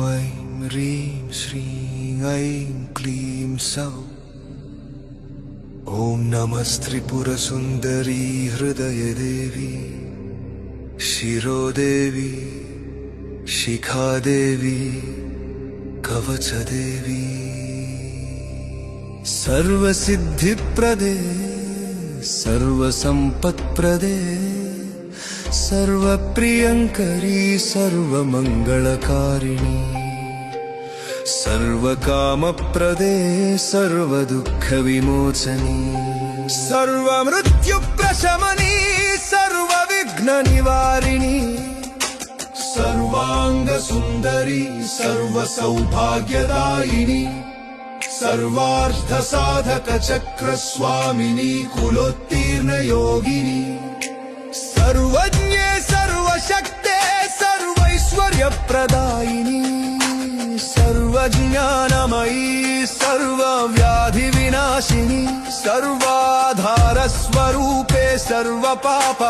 ऐं ह्रीं श्रीं ऐं क्लीं सौः। ॐ नमस्त्रिपुरसुन्दरी हृदयदेवी शिरोदेवी शिखादेवी कवचदेवी। सर्वसिद्धिप्रदे सर्वसम्पत्प्रदे सर्वप्रियङ्करी सर्वमङ्गलकारिणी। सर्वकामप्रदे सर्वदुःखविमोचनी। सर्वमृत्युप्रशमनी सर्वविघ्ननिवारिणी। सर्वाङ्गसुन्दरी सर्वसौभाग्यदायिनी। सर्वार्थसाधकचक्रस्वामिनी कुलोत्तीर्णयोगिनी। सर्वज्ञे सर्वशक्ते सर्वैश्वर्यप्रदायिनी। सर्वज्ञानमयी सर्वव्याधिविनाशिनी। सर्वाधारस्वरूपे सर्वपाप